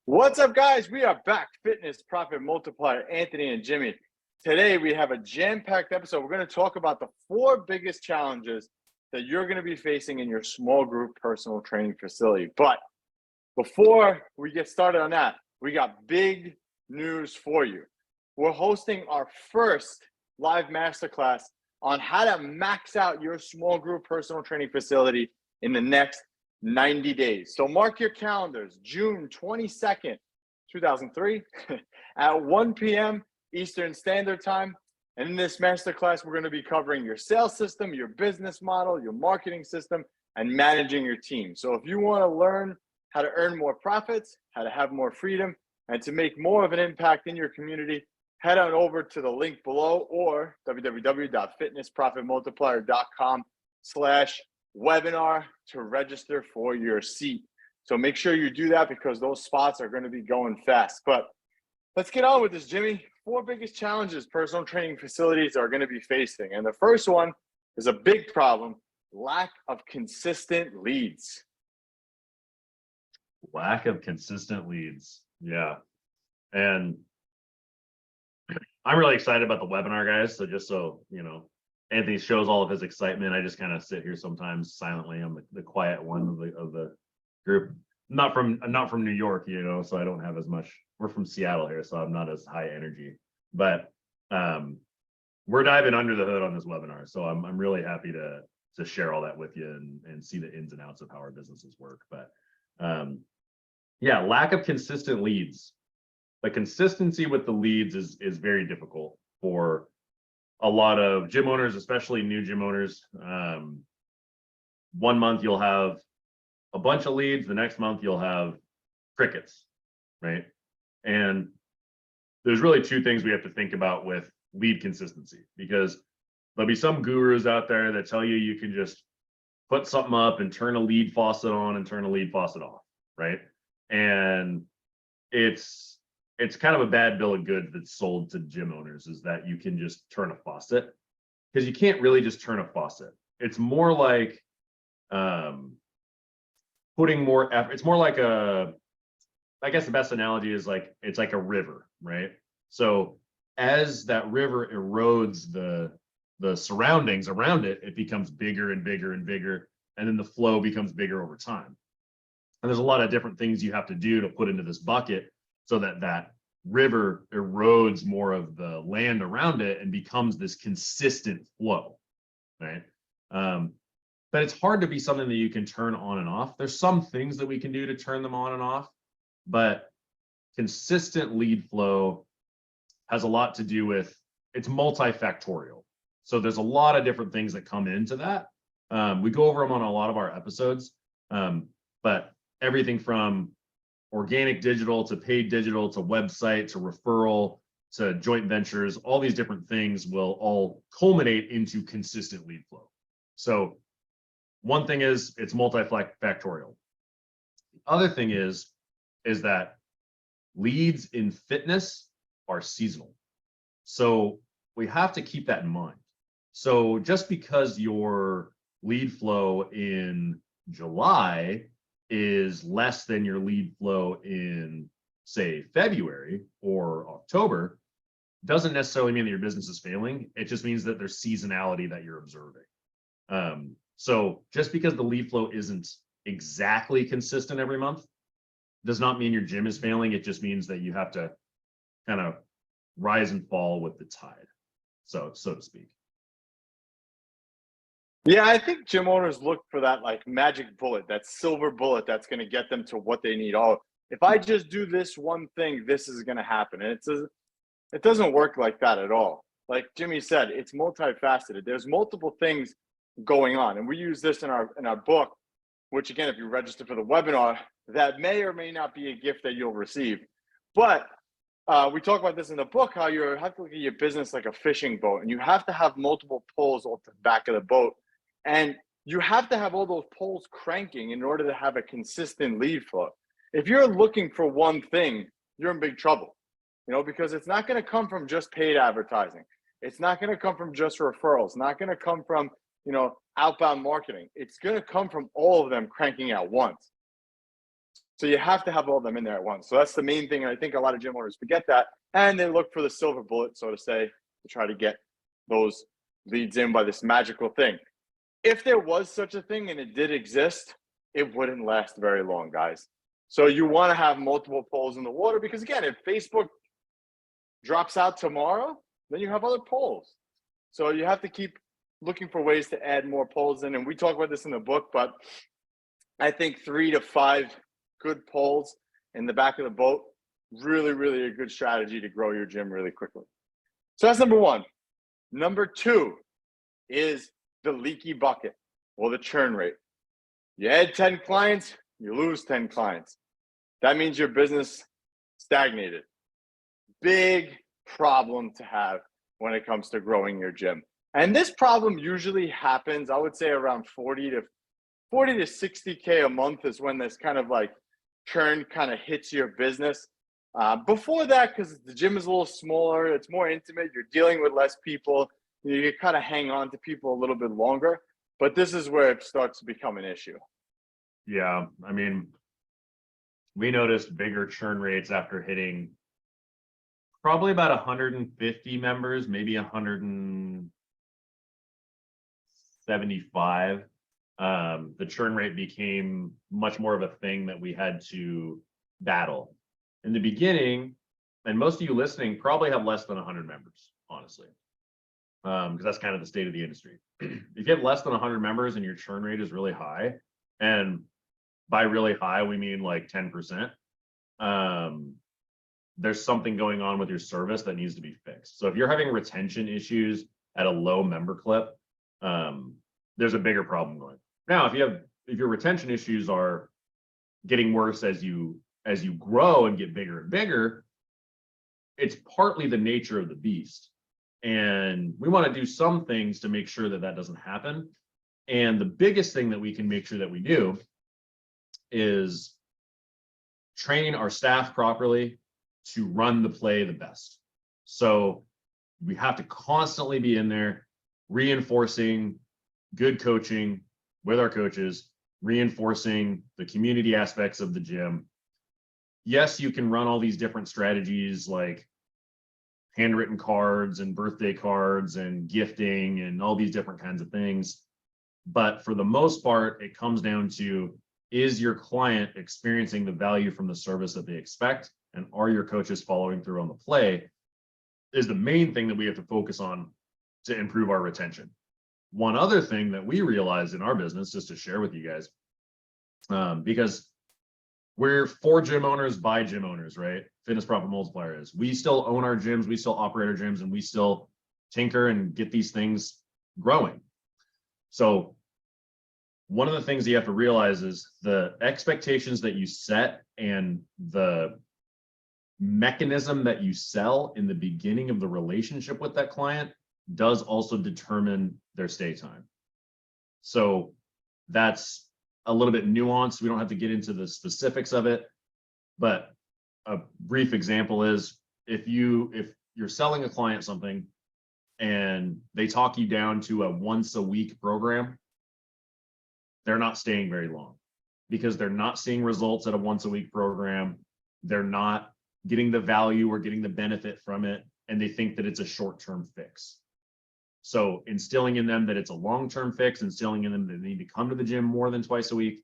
What's up, guys? We are back. Fitness Profit Multiplier, Anthony and Jimmy. Today, we have a jam-packed episode. We're going to talk about the 4 biggest challenges that you're going to be facing in your small group personal training facility. But before we get started on that, we got big news for you. We're hosting our first live masterclass on how to max out your small group personal training facility in the next 90 days. So mark your calendars, June 22nd, 2003 at 1 p.m. Eastern Standard Time. And in this masterclass, we're going to be covering your sales system, your business model, your marketing system, and managing your team. So if you want to learn how to earn more profits, how to have more freedom, and to make more of an impact in your community, head on over to the link below or www.fitnessprofitmultiplier.com/webinar to register for your seat. So make sure you do that because those spots are going to be going fast. But let's get on with this, Jimmy. 4 biggest challenges personal training facilities are going to be facing. And the first one is a big problem: lack of consistent leads. Lack of consistent leads. Yeah. And I'm really excited about the webinar, guys. So just so you know, Anthony shows all of his excitement. I just kind of sit here sometimes silently. I'm the quiet one of the group. I'm not from New York, so I don't have as much. We're from Seattle here, so I'm not as high energy. But we're diving under the hood on this webinar. So I'm really happy to share all that with you and see the ins and outs of how our businesses work. But yeah, lack of consistent leads. The consistency with the leads is very difficult for a lot of gym owners, especially new gym owners. 1 month you'll have a bunch of leads, the next month you'll have crickets, right? And there's really 2 things we have to think about with lead consistency, because there'll be some gurus out there that tell you can just put something up and turn a lead faucet on and turn a lead faucet off, right? And it's kind of a bad bill of goods that's sold to gym owners, is that you can just turn a faucet, because you can't really just turn a faucet. It's more like putting more effort. It's more like I guess the best analogy is it's like a river, right? So as that river erodes the surroundings around it, it becomes bigger and bigger and bigger, and then the flow becomes bigger over time. And there's a lot of different things you have to do to put into this bucket so that river erodes more of the land around it and becomes this consistent flow, right? But it's hard to be something that you can turn on and off. There's some things that we can do to turn them on and off, but consistent lead flow has a lot to do with, it's multifactorial. So there's a lot of different things that come into that. We go over them on a lot of our episodes, but everything from organic digital to paid digital to website to referral to joint ventures, all these different things will all culminate into consistent lead flow. So one thing is it's multifactorial. The other thing is that leads in fitness are seasonal. So we have to keep that in mind. So just because your lead flow in July is less than your lead flow in, say, February or October, doesn't necessarily mean that your business is failing. It just means that there's seasonality that you're observing. So just because the lead flow isn't exactly consistent every month does not mean your gym is failing. It just means that you have to kind of rise and fall with the tide, so to speak. Yeah, I think gym owners look for that magic bullet, that silver bullet that's going to get them to what they need. Oh, if I just do this one thing, this is going to happen. And it doesn't work like that at all. Like Jimmy said, it's multifaceted. There's multiple things going on. And we use this in our book, which again, if you register for the webinar, that may or may not be a gift that you'll receive. But we talk about this in the book, how you have to look at your business like a fishing boat, and you have to have multiple poles off the back of the boat. And you have to have all those poles cranking in order to have a consistent lead flow. If you're looking for one thing, you're in big trouble, because it's not going to come from just paid advertising. It's not going to come from just referrals, not going to come from, outbound marketing. It's going to come from all of them cranking at once. So you have to have all of them in there at once. So that's the main thing. And I think a lot of gym owners forget that. And they look for the silver bullet, so to say, to try to get those leads in by this magical thing. If there was such a thing and it did exist, it wouldn't last very long, guys. So you want to have multiple poles in the water because, again, if Facebook drops out tomorrow, then you have other poles. So you have to keep looking for ways to add more poles in. And we talk about this in the book, but I think 3 to 5 good poles in the back of the boat, really, really a good strategy to grow your gym really quickly. So that's number one. Number two is the leaky bucket or the churn rate. You add 10 clients, you lose 10 clients. That means your business stagnated. Big problem to have when it comes to growing your gym. And this problem usually happens, I would say around 40 to 60K a month is when this kind of like churn kind of hits your business. Before that, because the gym is a little smaller, it's more intimate, you're dealing with less people, you can kind of hang on to people a little bit longer. But this is where it starts to become an issue. Yeah, I mean, we noticed bigger churn rates after hitting probably about 150 members, maybe 175. The churn rate became much more of a thing that we had to battle. In the beginning, and most of you listening probably have less than 100 members, honestly, because that's kind of the state of the industry. If you have less than 100 members and your churn rate is really high, and by really high, we mean like 10%, there's something going on with your service that needs to be fixed. So if you're having retention issues at a low member clip, there's a bigger problem going. Now, if your retention issues are getting worse as you grow and get bigger and bigger, it's partly the nature of the beast. And we want to do some things to make sure that that doesn't happen. And the biggest thing that we can make sure that we do is train our staff properly to run the play the best. So we have to constantly be in there reinforcing good coaching with our coaches, reinforcing the community aspects of the gym. Yes, you can run all these different strategies like handwritten cards and birthday cards and gifting and all these different kinds of things. But for the most part, it comes down to, is your client experiencing the value from the service that they expect? And are your coaches following through on the play? Is the main thing that we have to focus on to improve our retention. One other thing that we realized in our business, just to share with you guys, because we're for gym owners by gym owners, right? Fitness Profit Multiplier is. We still own our gyms, we still operate our gyms, and we still tinker and get these things growing. So one of the things you have to realize is the expectations that you set and the mechanism that you sell in the beginning of the relationship with that client does also determine their stay time. So that's a little bit nuanced. We don't have to get into the specifics of it, but a brief example is if you're selling a client something and they talk you down to a once a week program, they're not staying very long because they're not seeing results at a once a week program. They're not getting the value or getting the benefit from it, and they think that it's a short-term fix. So instilling in them that it's a long-term fix, instilling in them that they need to come to the gym more than twice a week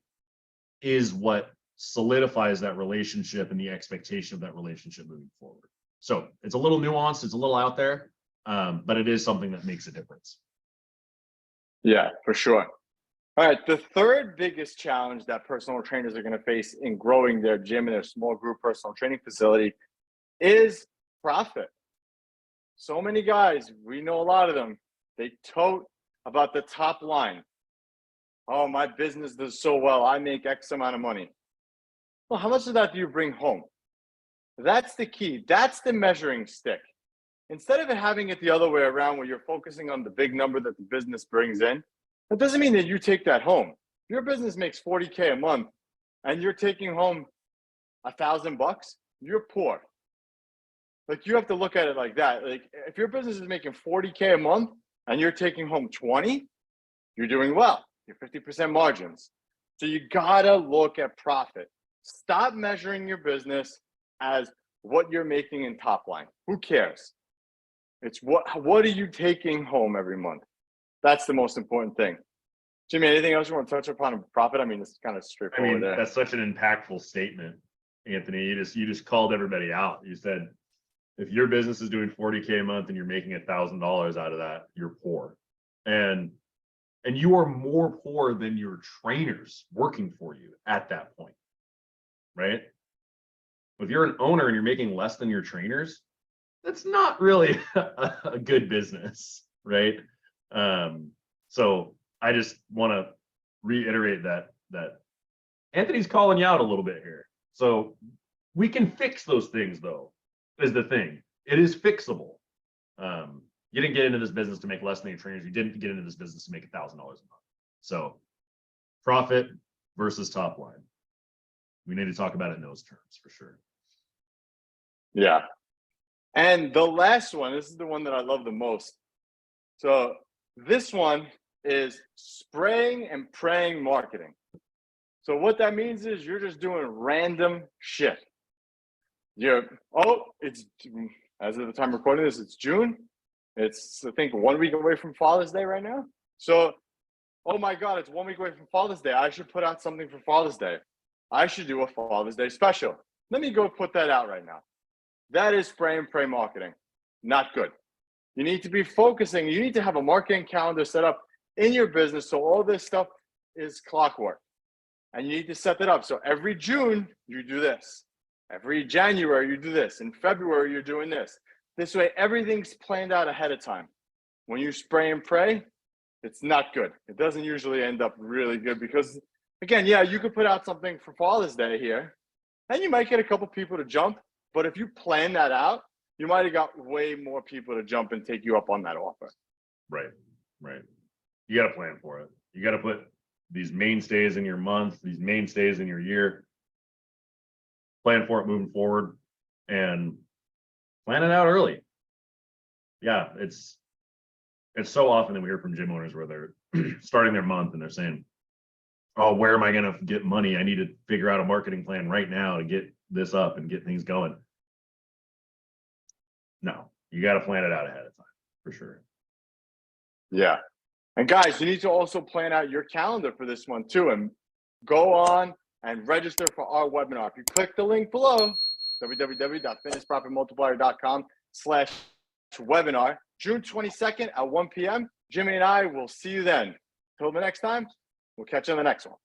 is what solidifies that relationship and the expectation of that relationship moving forward. So it's a little nuanced, it's a little out there, but it is something that makes a difference. Yeah, for sure. All right, the third biggest challenge that personal trainers are going to face in growing their gym and their small group personal training facility is profit. So many guys, we know a lot of them, they tote about the top line. Oh, my business does so well, I make X amount of money. Well, how much of that do you bring home? That's the key. That's the measuring stick. Instead of having it the other way around where you're focusing on the big number that the business brings in, that doesn't mean that you take that home. If your business makes 40K a month and you're taking home $1,000, you're poor. Like, you have to look at it like that. Like, if your business is making 40K a month and you're taking home 20, you're doing well. You're 50% margins. So you gotta look at profit. Stop measuring your business as what you're making in top line. Who cares? It's what are you taking home every month? That's the most important thing. Jimmy, anything else you want to touch upon in profit? I mean, it's kind of straightforward there. That's such an impactful statement, Anthony. You just called everybody out. You said if your business is doing 40K a month and you're making $1,000 out of that, you're poor. And you are more poor than your trainers working for you at that point, right? If you're an owner and you're making less than your trainers, that's not really a good business, right? So I just want to reiterate that Anthony's calling you out a little bit here. So we can fix those things, though, is the thing. It is fixable. You didn't get into this business to make less than your trainers. You didn't get into this business to make $1,000 a month. So profit versus top line. We need to talk about it in those terms for sure. Yeah. And the last one, this is the one that I love the most. So this one is spraying and praying marketing. So what that means is you're just doing random shit. It's, as of the time recording this, it's June. It's, I think, 1 week away from Father's Day right now. So, oh my God, it's 1 week away from Father's Day. I should put out something for Father's Day. I should do a Father's Day special. Let me go put that out right now. That is spray and pray marketing. Not good. You need to be focusing. You need to have a marketing calendar set up in your business so all this stuff is clockwork. And you need to set that up. So every June, you do this. Every January, you do this. In February, you're doing this. This way, everything's planned out ahead of time. When you spray and pray, it's not good. It doesn't usually end up really good because, again, yeah, you could put out something for Father's Day here, and you might get a couple people to jump. But if you plan that out, you might have got way more people to jump and take you up on that offer. Right. You got to plan for it. You got to put these mainstays in your month, these mainstays in your year. Plan for it moving forward and plan it out early. Yeah, it's so often that we hear from gym owners where they're starting their month and they're saying, oh, where am I going to get money? I need to figure out a marketing plan right now to get this up and get things going. No, you got to plan it out ahead of time for sure. Yeah. And guys, you need to also plan out your calendar for this one too, and go on and register for our webinar. If you click the link below, www.fitnessprofitmultiplier.com/webinar, June 22nd at 1 p.m. Jimmy and I will see you then. Till the next time, we'll catch you on the next one.